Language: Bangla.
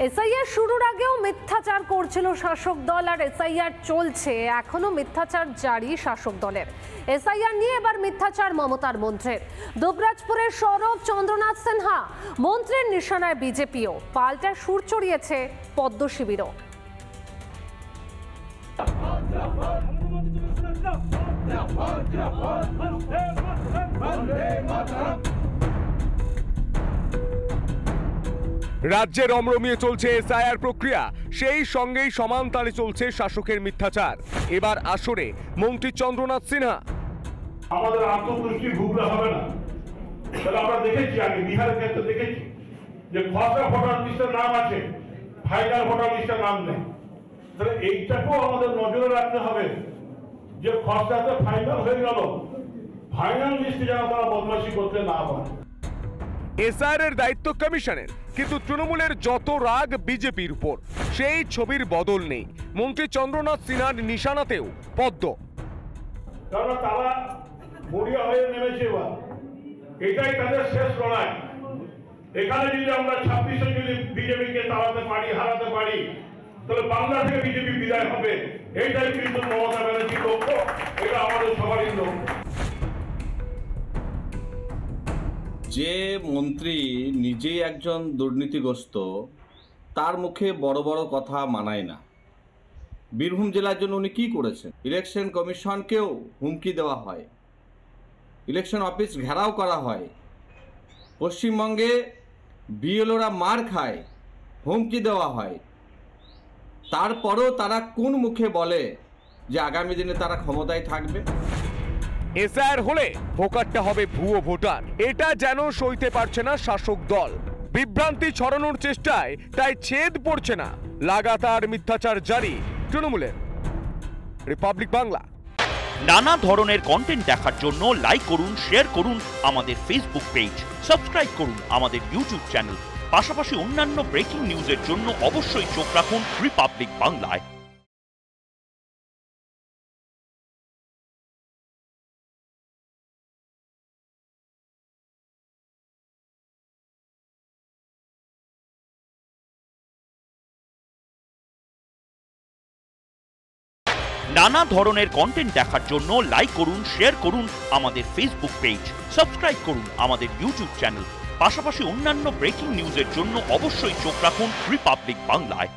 এসআইআর শুরুর আগেও মিথ্যাচার করছিল শাসক দল, আর এসআইআর চলছে, এখনো মিথ্যাচার জারি শাসক দলের। এসআইআর নিয়ে এবার মিথ্যাচার মমতার মন্ত্রের। দুবরাজপুরের সৌরভ চন্দ্রনাথ সিনহা মন্ত্রের নিশানায় বিজেপিও, পাল্টা সুর চড়িয়েছে পদ্ম শিবিরও। রাজ্যে রমরমিয়ে চলছে এসআইআর প্রক্রিয়া, সেই সঙ্গেই সমান তালে চলছে শাসকের মিথ্যাচার। এবার আসরে মন্ত্রী চন্দ্রনাথ সিনহা। আমাদের আত্মতুষ্টি ভুগলে হবে না। তাহলে আমরা দেখেছি, আগে বিহারের ক্ষেত্রে দেখেছি যে খসড়া ভোটার লিস্টের নাম আছে, ফাইনাল ভোটার লিস্টের নাম নেই। তাহলে এইটাকেও আমাদের নজরে রাখতে হবে যে খসড়াতে ফাইনাল হয়ে গেল, ফাইনাল লিস্টে যেন তারা বদমাশি করতে না পারে। এসআইআর এর দায়িত্ব কমিশনের, কিন্তু তৃণমূলের যত রাগ বিজেপির উপর, সেই ছবির বদল নেই মন্ত্রী চন্দ্রনাথ সিনহার নিশানাতেও পদ্ম। কারণ তারা মরিয়া হয়ে নেমেছে, এটাই তাদের শেষ লড়াই। এখানে যদি আমরা 26-এ যদি বিজেপিকে তাড়াতে পারি, হারাতে পারি, তাহলে বাংলা থেকে বিজেপি বিদায় হবে। এইটাই কিন্তু মমতা ব্যানার্জির লক্ষ্য, এটা আমাদের সবারই লক্ষ্য। যে মন্ত্রী নিজেই একজন দুর্নীতিগ্রস্ত, তার মুখে বড় বড় কথা মানায় না। বীরভূম জেলার জন্য উনি কী করেছেন? ইলেকশন কমিশনকেও হুমকি দেওয়া হয়, ইলেকশন অফিস ঘেরাও করা হয়, পশ্চিমবঙ্গে বিএলওরা মার খায়, হুমকি দেওয়া হয়। তারপরেও তারা কোন মুখে বলে যে আগামী দিনে তারা ক্ষমতায় থাকবে? এসআইআর হলে ভোটারটা হবে ভুয়ো ভোটার, এটা যেন সইতে পারছে না শাসক দল। বিভ্রান্তি ছড়ানোর চেষ্টায় তাই ছেদ পড়ছে না, লাগাতার মিথ্যাচার জারি তৃণমূলের। রিপাবলিক বাংলা। নানা ধরনের কন্টেন্ট দেখার জন্য লাইক করুন, শেয়ার করুন আমাদের ফেসবুক পেজ, সাবস্ক্রাইব করুন আমাদের ইউটিউব চ্যানেল। পাশাপাশি অন্যান্য ব্রেকিং নিউজের জন্য অবশ্যই চোখ রাখুন রিপাবলিক বাংলায়। নানা ধরনের কন্টেন্ট দেখার জন্য লাইক করুন, শেয়ার করুন আমাদের ফেসবুক পেজ, সাবস্ক্রাইব করুন আমাদের ইউটিউব চ্যানেল। পাশাপাশি অন্যান্য ব্রেকিং নিউজের জন্য অবশ্যই চোখ রাখুন রিপাবলিক বাংলায়।